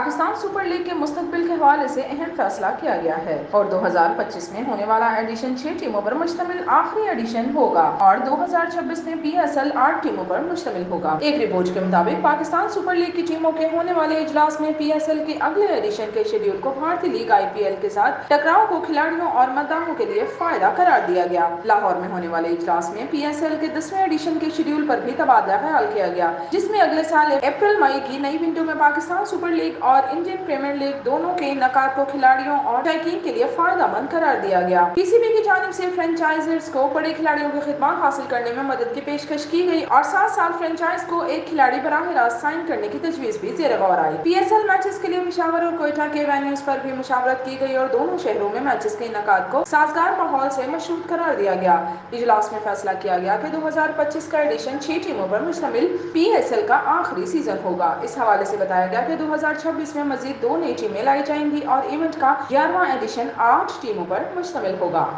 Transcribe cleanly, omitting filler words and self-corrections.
Pakistan super league کے مستقبل کے حوالے سے اہم فیصلہ کیا گیا ہے اور 2025 میں ہونے والا ایڈیشن 6 ٹیموں پر مشتمل آخری ایڈیشن ہوگا اور 2026 میں PSL 8 ٹیموں پر مشتمل ہوگا۔ ایک رپورٹ کے مطابق پاکستان سپر لیگ کی ٹیموں کے ہونے والے اجلاس میں PSL کے اگلے ایڈیشن کے شیڈول کو بھارتی لیگ IPL کے ساتھ ٹکراؤ کو کھلاڑیوں اور مداحوں کے لیے فائدہ قرار دیا گیا۔ لاہور میں ہونے والے اجلاس میں PSL کے 10ویں ایڈیشن کے شیڈول پر بھی تبادلہ خیال کیا گیا، جس میں اگلے سال اپریل مئی کی نئی ونڈو میں پاکستان سپر لیگ اور انڈین پریمیئر لیگ دونوں کے انعقاد کو کھلاڑیوں اور شائقین کے لیے فائدہ مند قرار دیا گیا۔ PCB کی جانب سے فرنچائزرز کو بڑے کھلاڑیوں کی خدمات حاصل کرنے میں مدد کی پیشکش کی گئی اور 7 سال فرنچائز کو ایک کھلاڑی براہ راست سائن کرنے کی تجویز بھی زیر غور آئی۔ PSL میچز کے لیے پشاور اور کوئٹہ کے وینیوز پر بھی مشاورت کی گئی اور دونوں شہروں میں میچز کے انعقاد کو سازگار ماحول سے مشروط قرار دیا گیا۔ اجلاس میں فیصلہ کیا گیا کہ 2025 کا ایڈیشن 6 ٹیموں پر مشتمل PSL کا آخری سیزن ہوگا۔ اس حوالے سے بتایا گیا کہ 2026 میں مزید 2 نئی ٹیمیں لائی جائیں گی اور ایونٹ کا 11واں ایڈیشن 8 ٹیموں پر مشتمل ہوگا۔